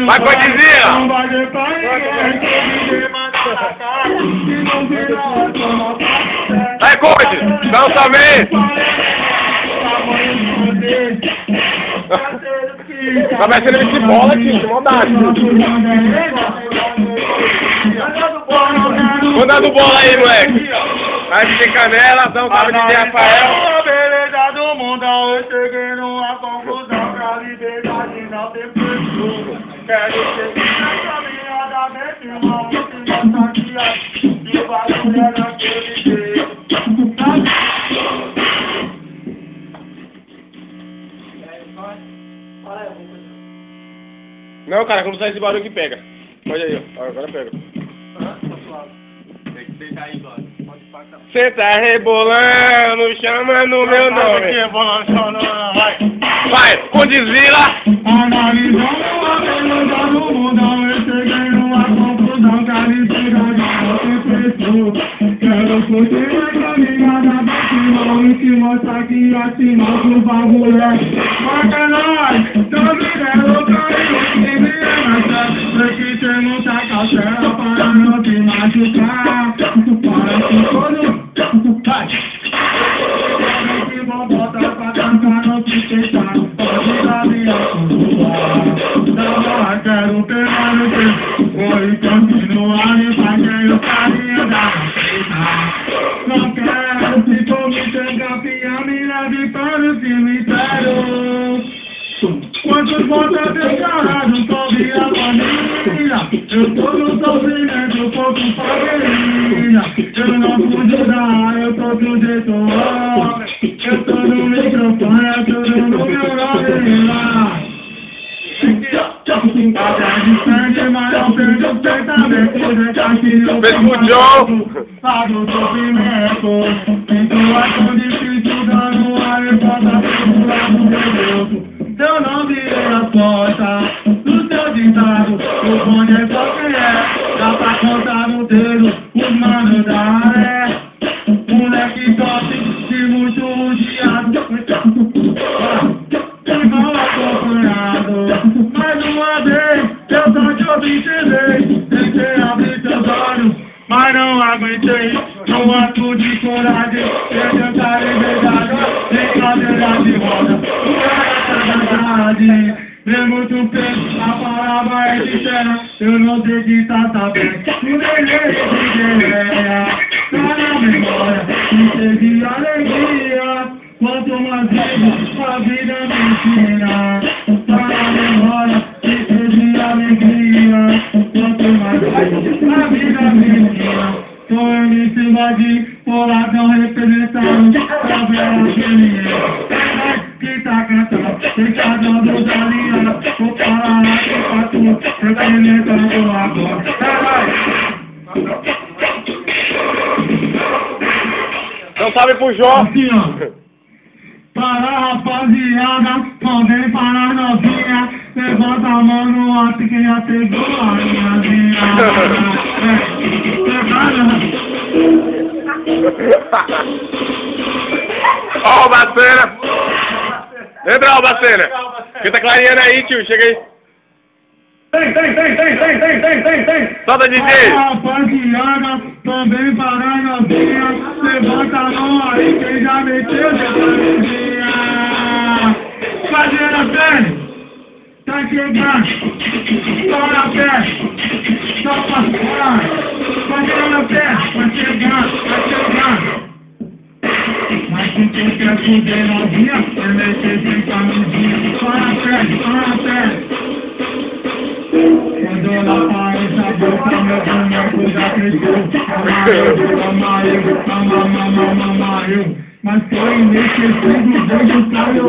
Vai, Godzilla! Vai, Gold! Lançamento! Tá mexendo esse bola aqui, de maldade. Mandando bola aí, moleque. Vai de canela, dá tava de Rafael. Beleza do mundão, eu cheguei numa conclusão que a liberdade não tem preço. Quero ser caminhadamente uma última saquia e o bagulho é naquele jeito. Não, cara, quando sai esse barulho que pega. Pode aí, ó. Agora pega. Tem que deixar aí, ó. Cê tá rebolando, chamando meu nome. Vai, Godzilla! Analisando a beleza do mundão, eu cheguei numa conclusão que a liberdade não tem preço. Quero curtir a caminhada da final e te mostrar que acima do bagulho é nós, então me deram carinho e me amassar. Sei que cê não tá cautela para não te machucar. Para que todo vai. Que vou botar pra cantar, não te fechar. Pode dar minha curva. Não, quero permanecer. Vou continuar e fazer o carinho da feita. Não quero se for me desgrafiar, me leve para o cemitério. Quantos votos declarados sobre a família? Eu tô no sofrimento, pouco família. Eu não pude dar, eu tô do jeito homem. Eu tô no microfone, eu tô no meu nome lá. Até de sangue, mas eu perdi o pensamento. Deixa que eu lá do sofrimento. Situação difícil, dando ar e falta pro lado do meu Deus. Eu não virei a porta do seu ditado. O bonde é só quem é, dá pra contar no dedo. Os manos da área, moleque top, de muito odiado. Irmão acompanhado, mais uma vez, eu só te observei. Tentei abrir seus olhos, mas não aguentei. No ato de coragem, eu tentar liberdade, sem cadeira de roda. Vem muito peso, a palavra é sincera. Eu não sei que tá sabendo. No desejo de guerreira, tá na memória, me teve alegria. Quanto mais vivo, a vida me ensina. Tá na memória, me teve alegria. Quanto mais vivo, a vida me ensina. Tô em cima de Poladão representando a bela feminina. Que tá cantando, tem cada um dos aliados. Vou parar aqui pra tu, representando agora. Não sabe pro Jó. Assim, ó. Para rapaziada, também para novinha. Levanta a mão no alto que já pegou a minhazinha. Ó, o Bacena! Entra, ó, Bacena! Quem tá clareando aí, tio? Chega aí! Tem! Solta, DJ! Rapaziada, também para novinha. Levanta a mão aí, quem já meteu de novinha. Fazendo a pele, tá chegando. Só na pele, só passando. Fazendo a pele, tá chegando. Mas se tu quer fuder novinha, é mexer sem camisinha. Só na pele. Quando ela para essa boca, meu boneco já cresceu. Ama eu. Mas foi nesse segundo beijo pra eu